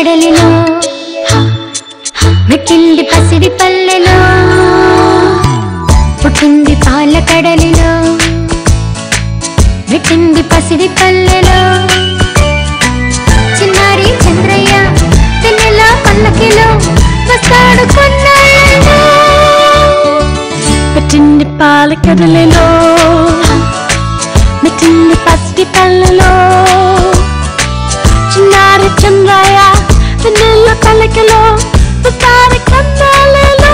కడలిలో మెట్టింది పసిడి పల్లెలో పుట్టింది పాల కడలిలో మెట్టింది పసిడి పల్లెలో చిన్నారి చంద్రయ్య వెన్నెల పల్లకిలో వస్తాడు కొన్నాళ్ళలో మెట్టింది పాల కడలిలో మెట్టింది పసిడి పల్లెలో చిన్నారి చంద్రయ్య వెన్నెల పల్లకిలో వస్తాడు కొన్నాళ్ళలో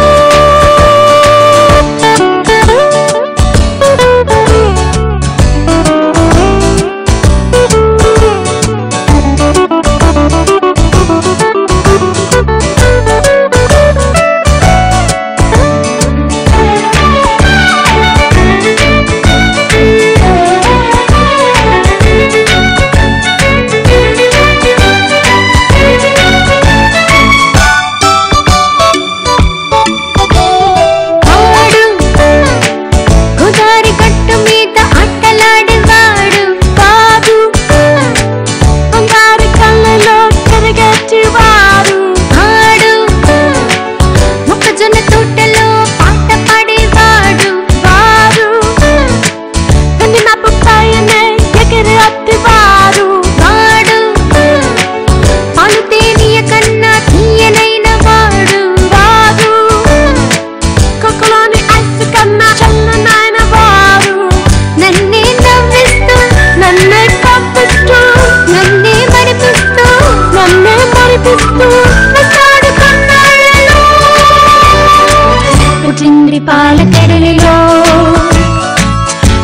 మెట్టింది పాల కడలిలో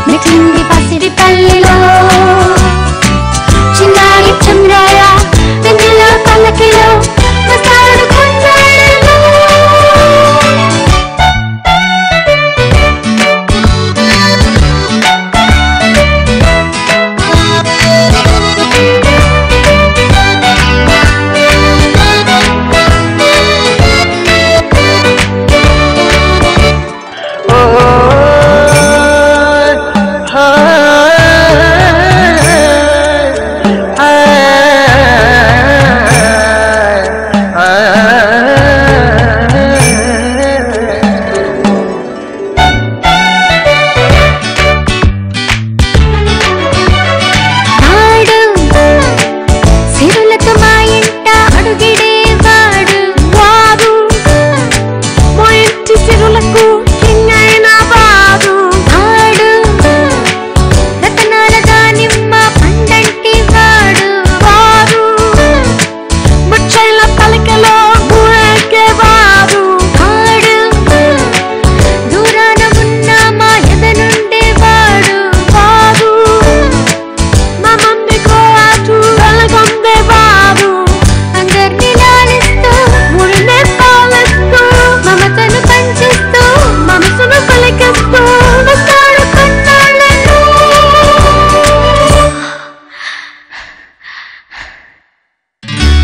మెట్టింది పసిడి పల్లెలో చిన్నారి చంద్రయ్య వెన్నెల పల్లకిలో వస్తాడు కొన్నాళ్ళలో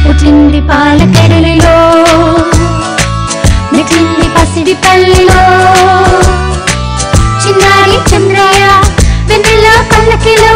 మెట్టింది పాల కడలిలో మెట్టింది పసిడి పల్లెలో చిన్నారి చంద్రయ్య వెన్నెల పల్లకిలో